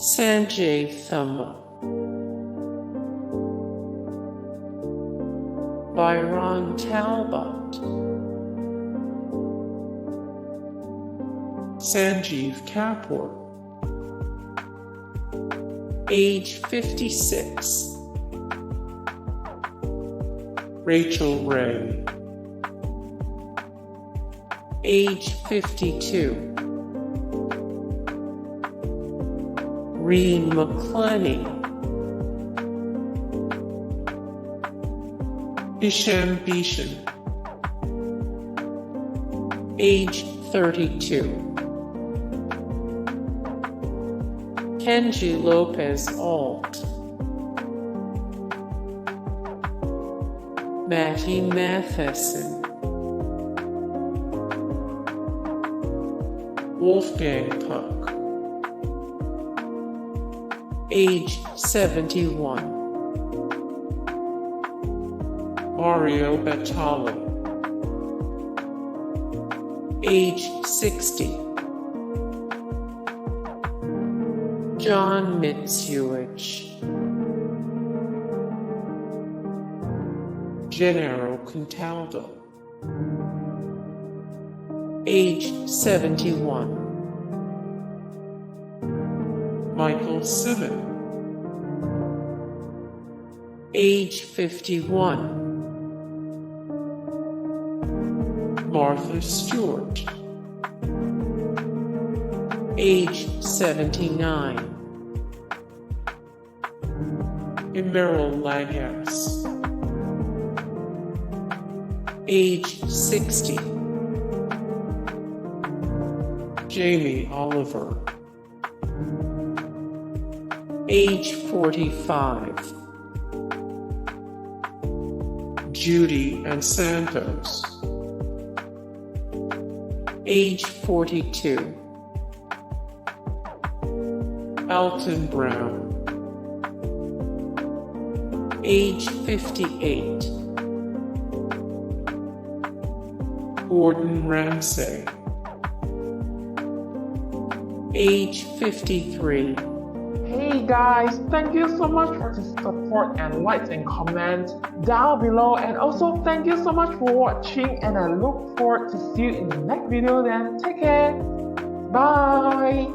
Sanjay Thumma, Byron Talbott, Sanjeev Kapoor, age 56, Rachael Ray, age 52, Rie McClenny, Hisham Baeshen, age 32, Kenji Lpez-Alt, Matty Matheson, Wolfgang Puck, age 71, Batali, age 60, John Mitzewich, Gennaro Contaldo, age 71, Symon, age 51, Stewart, age 79, Emeril Lagasse, age 60, Jamie Oliver, age 45, Judy Ann Santos, age 42, Alton Brown, age 58, Ramsay, age 53. Hey guys, thank you so much for the support and likes and comments down below, and also thank you so much for watching, and I look forward to see you in the next video. Then take care, bye.